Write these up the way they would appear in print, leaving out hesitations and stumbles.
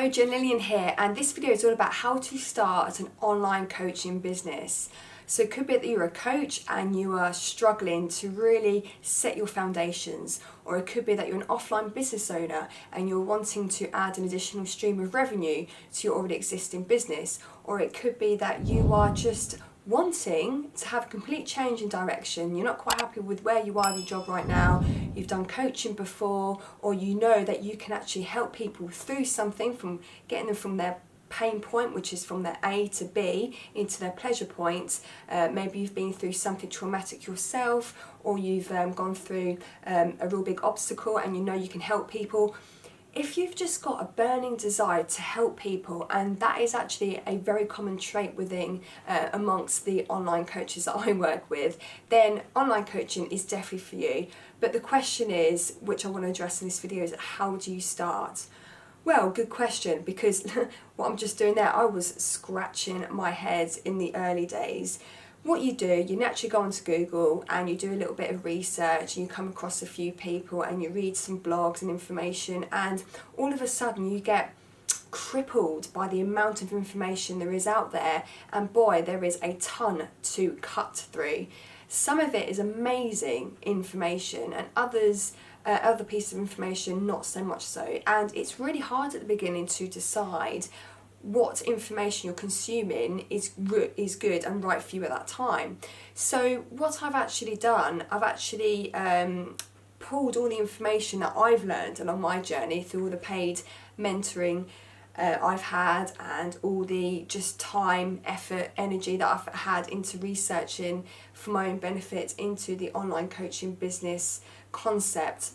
Hello, Lillian here, and this video is all about how to start an online coaching business. So it could be that you're a coach and you are struggling to really set your foundations, or it could be that you're an offline business owner and you're wanting to add an additional stream of revenue to your already existing business, or it could be that you are just wanting to have a complete change in direction. You're not quite happy with where you are in your job right now, you've done coaching before, or you know that you can actually help people through something, from getting them from their pain point, which is from their A to B, into their pleasure point. Maybe you've been through something traumatic yourself, or you've gone through a real big obstacle and you know you can help people. If you've just got a burning desire to help people, and that is actually a very common trait within amongst the online coaches that I work with, then online coaching is definitely for you. But the question is, which I want to address in this video, is how do you start? Well, good question, because what I'm just doing there, I was scratching my head in the early days. What you do, you naturally go onto Google and you do a little bit of research, and you come across a few people and you read some blogs and information, and all of a sudden you get crippled by the amount of information there is out there, and boy, there is a ton to cut through. Some of it is amazing information, and other pieces of information not so much so, and it's really hard at the beginning to decide what information you're consuming is good and right for you at that time. So what I've actually done, I've actually pulled all the information that I've learned along my journey through all the paid mentoring I've had, and all the just time, effort, energy that I've had into researching for my own benefit into the online coaching business concept.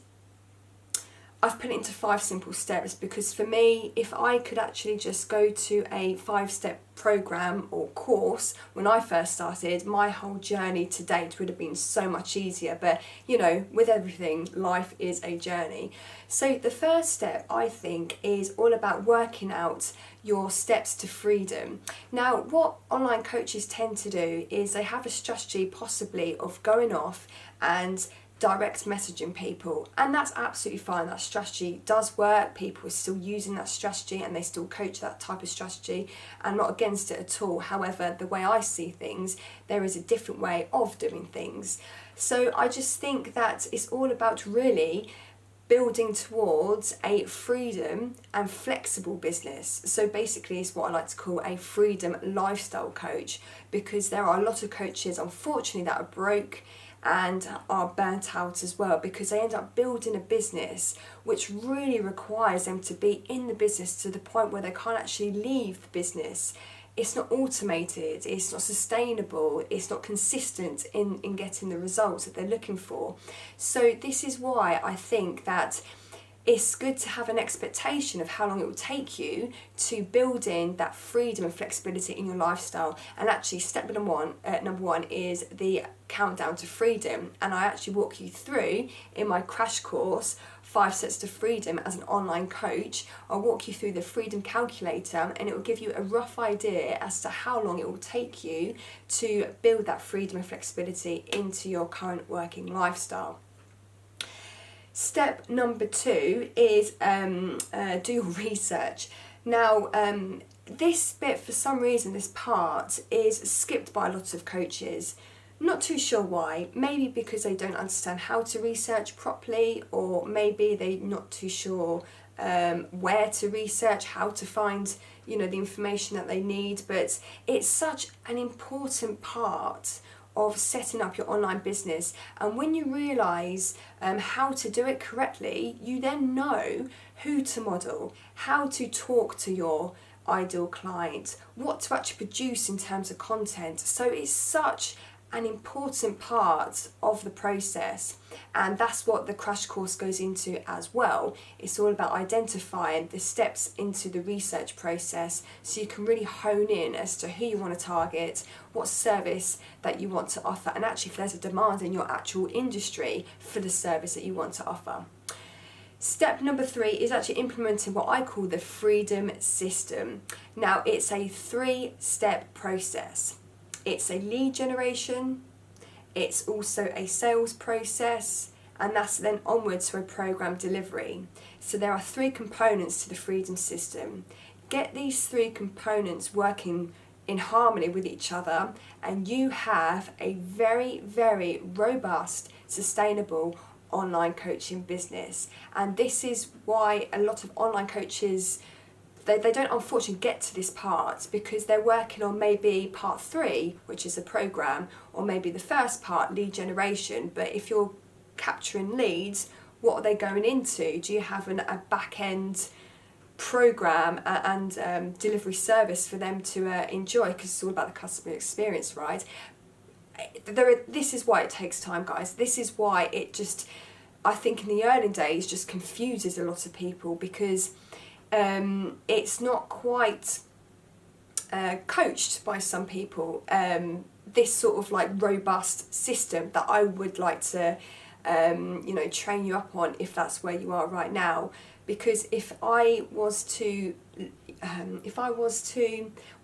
I've put it into 5 simple steps, because for me, if I could actually just go to a 5-step program or course when I first started, my whole journey to date would have been so much easier. But you know, with everything, life is a journey. So the first step, I think, is all about working out your steps to freedom. Now, what online coaches tend to do is they have a strategy possibly of going off and direct messaging people, and that's absolutely fine. That strategy does work. People are still using that strategy and they still coach that type of strategy. I'm not against it at all. However, the way I see things, there is a different way of doing things. So I just think that it's all about really building towards a freedom and flexible business. So basically it's what I like to call a freedom lifestyle coach, because there are a lot of coaches, unfortunately, that are broke and are burnt out as well, because they end up building a business which really requires them to be in the business to the point where they can't actually leave the business. It's not automated, it's not sustainable, it's not consistent in getting the results that they're looking for. So this is why I think that it's good to have an expectation of how long it will take you to build in that freedom and flexibility in your lifestyle. And actually, step number one is the countdown to freedom. And I actually walk you through in my crash course, 5 Steps to Freedom as an online coach. I'll walk you through the freedom calculator, and it will give you a rough idea as to how long it will take you to build that freedom and flexibility into your current working lifestyle. Step number 2 is do your research. Now, this bit, for some reason, this part is skipped by lots of coaches. Not too sure why. Maybe because they don't understand how to research properly, or maybe they're not too sure where to research, how to find, you know, the information that they need. But it's such an important part of setting up your online business, and when you realise how to do it correctly, you then know who to model, how to talk to your ideal client, what to actually produce in terms of content. So it's such an important part of the process, and that's what the crash course goes into as well. It's all about identifying the steps into the research process, so you can really hone in as to who you want to target, what service that you want to offer, and actually if there's a demand in your actual industry for the service that you want to offer. Step number 3 is actually implementing what I call the freedom system. Now, it's a 3-step process. It's a lead generation, it's also a sales process, and that's then onwards to a program delivery. So there are 3 components to the freedom system. Get these 3 components working in harmony with each other, and you have a very, very robust, sustainable online coaching business. And this is why a lot of online coaches, they don't unfortunately get to this part, because they're working on maybe part 3, which is a program, or maybe the first part, lead generation. But if you're capturing leads, what are they going into? Do you have a back end program and delivery service for them to enjoy? Because it's all about the customer experience, right? This is why it takes time, guys. This is why it just, I think in the early days, just confuses a lot of people, because it's not quite coached by some people, this sort of like robust system that I would like to train you up on, if that's where you are right now. Because if I was to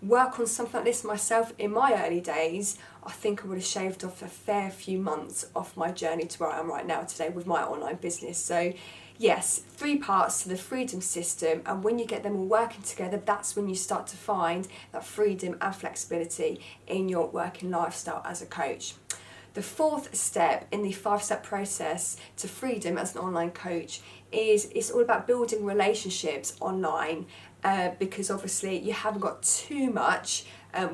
work on something like this myself in my early days, I think I would have shaved off a fair few months off my journey to where I am right now today with my online business. So yes, 3 parts to the freedom system, and when you get them all working together, that's when you start to find that freedom and flexibility in your working lifestyle as a coach. The 4th step in the 5-step process to freedom as an online coach is it's all about building relationships online, because obviously you haven't got too much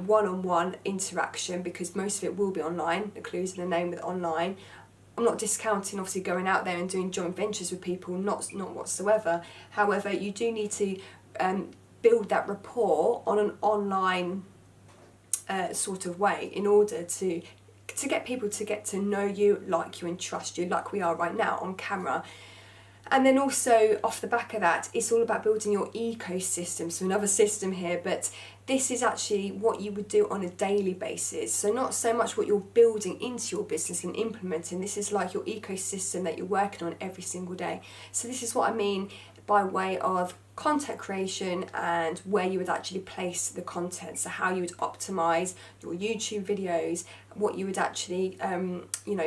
one-on-one interaction, because most of it will be online. The clue's in the name with online. I'm not discounting obviously going out there and doing joint ventures with people, not whatsoever. However, you do need to build that rapport on an online sort of way, in order to get people to get to know you, like you and trust you, like we are right now on camera. And then also off the back of that, it's all about building your ecosystem. So another system here, but this is actually what you would do on a daily basis. So not so much what you're building into your business and implementing. This is like your ecosystem that you're working on every single day. So this is what I mean by way of content creation and where you would actually place the content. So how you would optimize your YouTube videos, what you would actually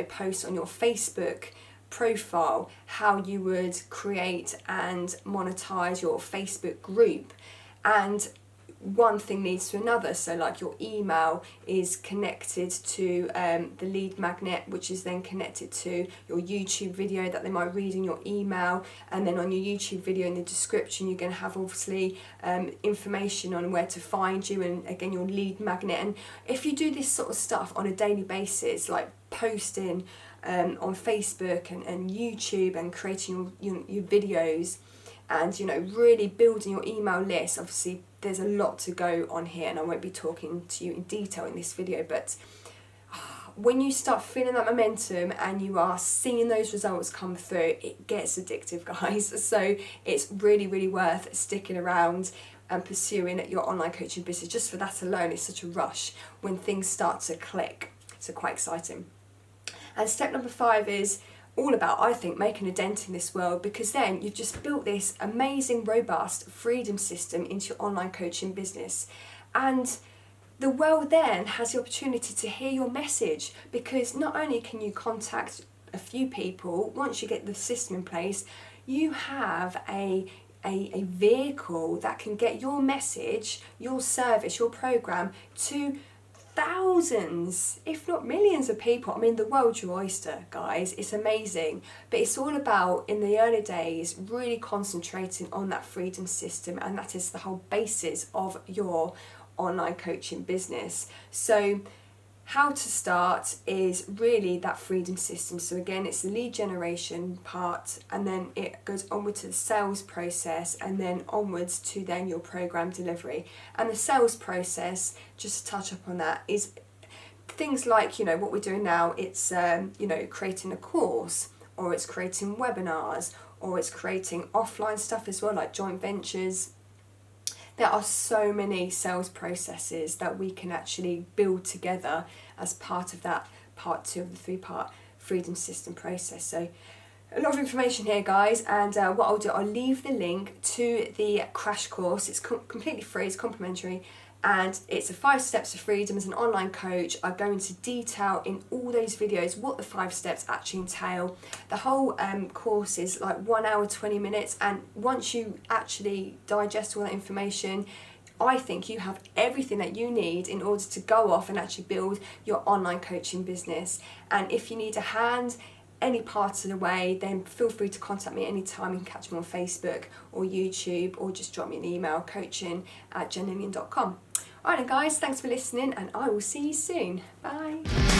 post on your Facebook profile, how you would create and monetize your Facebook group. And one thing leads to another. So like your email is connected to the lead magnet, which is then connected to your YouTube video that they might read in your email. And then on your YouTube video, in the description, you're going to have obviously information on where to find you, and again your lead magnet. And if you do this sort of stuff on a daily basis, like posting on Facebook and YouTube, and creating your videos, and really building your email list. Obviously there's a lot to go on here, and I won't be talking to you in detail in this video, but when you start feeling that momentum and you are seeing those results come through, it gets addictive, guys. So it's really, really worth sticking around and pursuing your online coaching business. Just for that alone, it's such a rush when things start to click. So quite exciting. And step number 5 is all about, I think, making a dent in this world, because then you've just built this amazing, robust freedom system into your online coaching business. And the world then has the opportunity to hear your message, because not only can you contact a few people, once you get the system in place, you have a vehicle that can get your message, your service, your program to thousands, if not millions of people. I mean, the world's your oyster, guys. It's amazing. But it's all about, in the early days, really concentrating on that freedom system, and that is the whole basis of your online coaching business. So how to start is really that freedom system. So again, it's the lead generation part, and then it goes onward to the sales process, and then onwards to then your program delivery. And the sales process, just to touch up on that, is things like, what we're doing now. It's creating a course, or it's creating webinars, or it's creating offline stuff as well, like joint ventures. There are so many sales processes that we can actually build together as part of that part 2 of the 3-part freedom system process. So a lot of information here, guys, and what I'll do, I'll leave the link to the crash course. It's completely free, it's complimentary, And it's a 5 steps to freedom. As an online coach, I go into detail in all those videos what the 5 steps actually entail. The whole course is like 1 hour 20 minutes, and once you actually digest all that information, I think you have everything that you need in order to go off and actually build your online coaching business. And if you need a hand any part of the way, then feel free to contact me anytime. You can catch me on Facebook or YouTube, or just drop me an email, coaching@jenlillian.com. Alright then guys, thanks for listening, and I will see you soon. Bye.